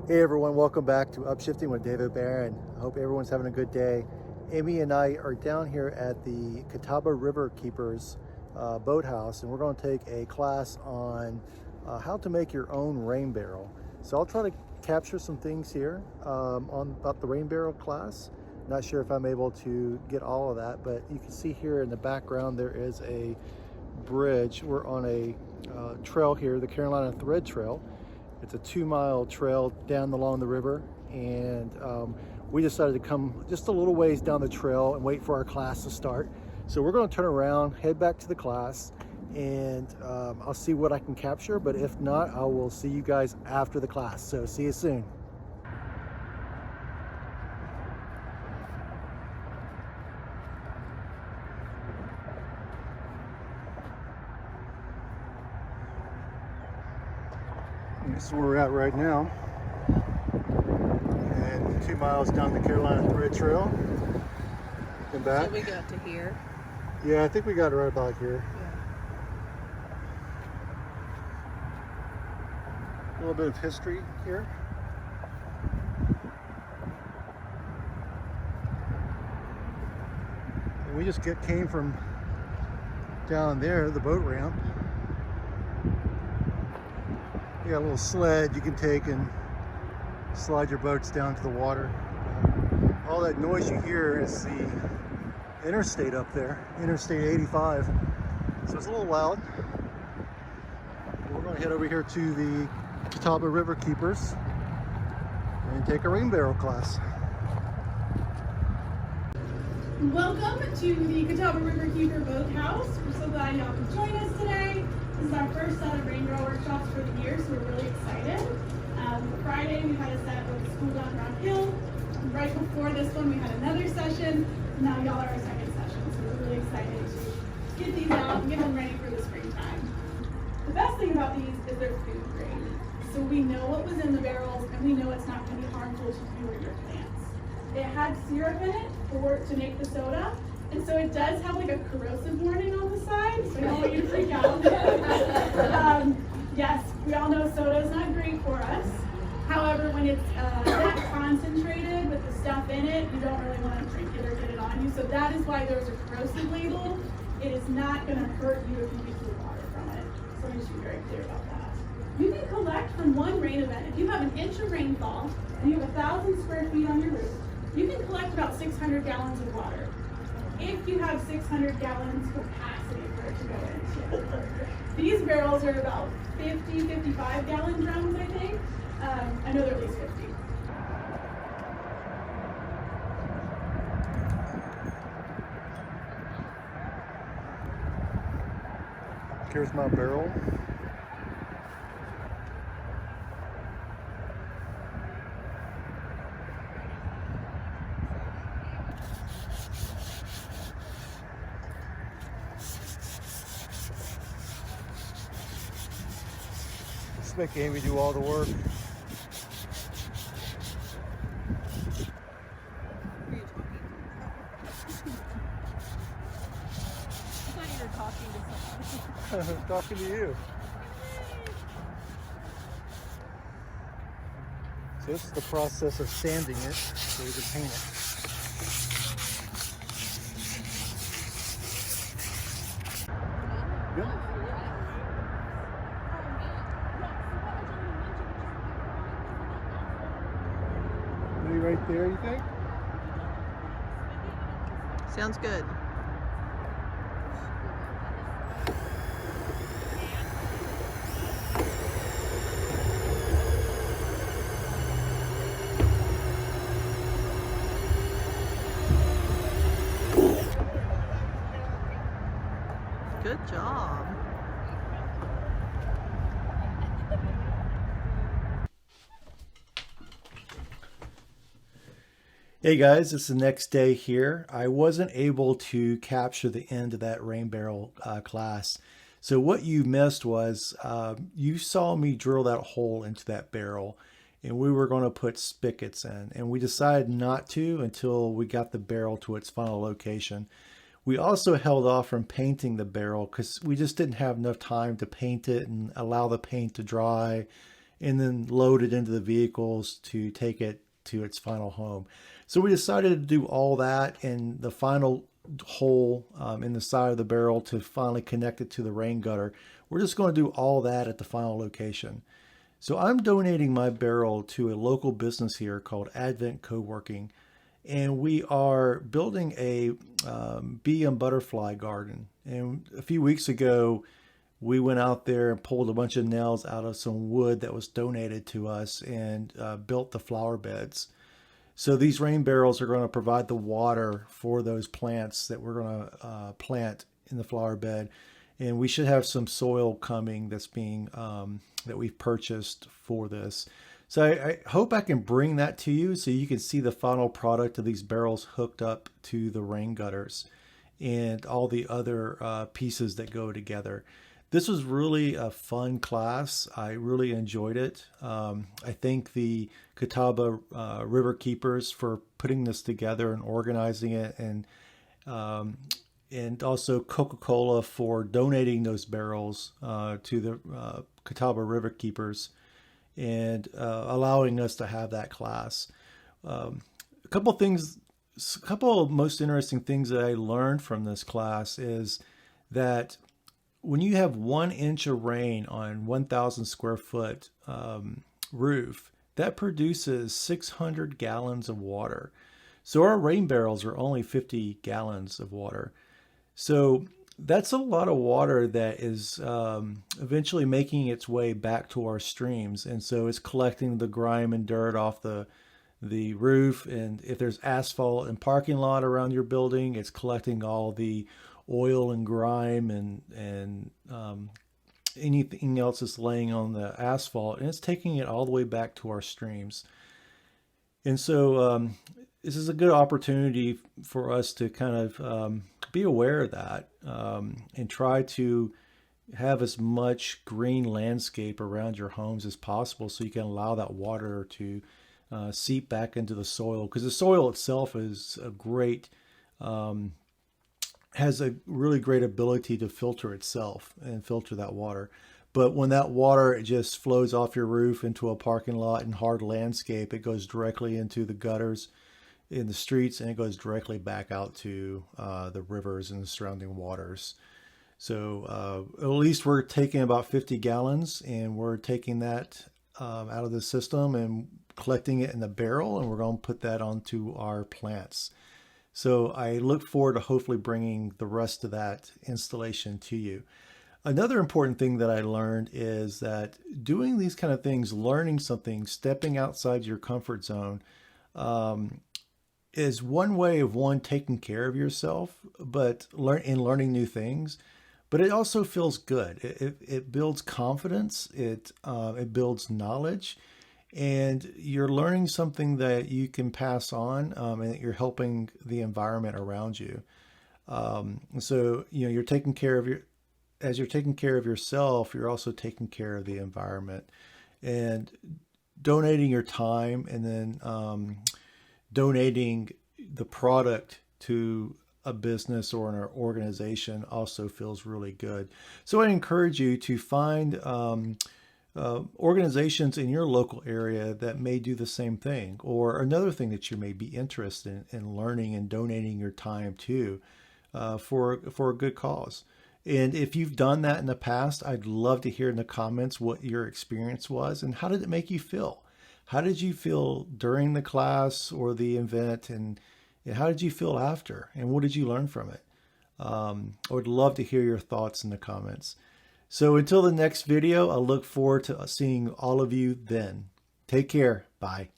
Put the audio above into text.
Hey everyone, welcome back to Upshifting with David Barron. I hope everyone's having a good day. Amy and I are down here at the Catawba River Keepers boathouse, and we're going to take a class on how to make your own rain barrel. So I'll try to capture some things here about the rain barrel class. Not sure if I'm able to get all of that, but you can see here in the background there is a bridge. We're on a trail here, the Carolina Thread Trail. It's a 2-mile trail down along the river, and we decided to come just a little ways down the trail and wait for our class to start. So we're going to turn around, head back to the class, and I'll see what I can capture, but if not, I will see you guys after the class. So see you soon. This is where we're at right now, and 2 miles down the Carolina Thread Trail and back. So we got to here. Yeah, I think we got it right about here. Yeah. A little bit of history here. And we just came from down there, the boat ramp. You got a little sled you can take and slide your boats down to the water. All that noise you hear is the interstate up there, Interstate 85. So it's a little loud. We're going to head over here to the Catawba River Keepers and take a rain barrel class. Welcome to the Catawba River Keeper Boathouse. We're so glad y'all could join us today. This is our first set of rain barrel workshops for the year, so we're really excited. Friday we had a set with School Down Round Hill. Right before this one we had another session. Now y'all are our second session, so we're really excited to get these out and get them ready for the springtime. The best thing about these is they're food grade. So we know what was in the barrels, and we know it's not going to be harmful to you or your plants. It had syrup in it to make the soda, and so it does have like a corrosive warning on the side, so I don't want you to freak out. Yes, we all know soda is not great for us. However, when it's that concentrated with the stuff in it, you don't really want to drink it or get it on you. So that is why there's a corrosive label. It is not going to hurt you if you get the water from it. So I should be very clear about that. You can collect from one rain event. If you have an inch of rainfall and you have 1,000 square feet on your roof, you can collect about 600 gallons of water. If you have 600 gallons capacity for it to go into. These barrels are about 50, 55 gallon drums, I think. I know they're at least 50. Here's my barrel. Let's make Amy do all the work. Talking to you. So this is the process of sanding it so we can paint it. Good. Maybe right there, you think? Sounds good. Good job. Hey guys, it's the next day here. I wasn't able to capture the end of that rain barrel class. So what you missed was you saw me drill that hole into that barrel, and we were going to put spigots in, and we decided not to until we got the barrel to its final location. We also held off from painting the barrel because we just didn't have enough time to paint it and allow the paint to dry and then load it into the vehicles to take it to its final home. So we decided to do all that, and the final hole in the side of the barrel to finally connect it to the rain gutter. We're just going to do all that at the final location. So I'm donating my barrel to a local business here called Advent Co-working, and we are building a bee and butterfly garden. And a few weeks ago, we went out there and pulled a bunch of nails out of some wood that was donated to us and built the flower beds. So these rain barrels are going to provide the water for those plants that we're going to plant in the flower bed. And we should have some soil coming that's being that we've purchased for this. So I hope I can bring that to you so you can see the final product of these barrels hooked up to the rain gutters and all the other pieces that go together. This was really a fun class. I really enjoyed it. I thank the Catawba River Keepers for putting this together and organizing it, and also Coca-Cola for donating those barrels to the Catawba River Keepers and allowing us to have that class. A couple of most interesting things that I learned from this class is that when you have 1 inch of rain on 1,000 square foot roof, that produces 600 gallons of water. So our rain barrels are only 50 gallons of water. So that's a lot of water that is eventually making its way back to our streams. And so it's collecting the grime and dirt off the roof. And if there's asphalt and parking lot around your building, it's collecting all the oil and grime and anything else that's laying on the asphalt, and it's taking it all the way back to our streams. And so this is a good opportunity for us to kind of be aware of that and try to have as much green landscape around your homes as possible so you can allow that water to seep back into the soil, because the soil itself is a great has a really great ability to filter itself and filter that water. But when that water, it just flows off your roof into a parking lot and hard landscape, it goes directly into the gutters in the streets, and it goes directly back out to the rivers and the surrounding waters. So at least we're taking about 50 gallons, and we're taking that out of the system and collecting it in the barrel, and we're going to put that onto our plants. So I look forward to hopefully bringing the rest of that installation to you. Another important thing that I learned is that doing these kind of things, learning something, stepping outside your comfort zone, is one way of taking care of yourself, but learning new things. But it also feels good. It builds confidence. It builds knowledge. And you're learning something that you can pass on, and you're helping the environment around you. So, you're taking care of as you're taking care of yourself, you're also taking care of the environment, and donating your time, and then donating the product to a business or an organization also feels really good. So I encourage you to find organizations in your local area that may do the same thing, or another thing that you may be interested in learning and donating your time to for a good cause. And if you've done that in the past, I'd love to hear in the comments what your experience was and how did it make you feel? How did you feel during the class or the event, and how did you feel after, and what did you learn from it? I would love to hear your thoughts in the comments. So until the next video, I look forward to seeing all of you then. Take care. Bye.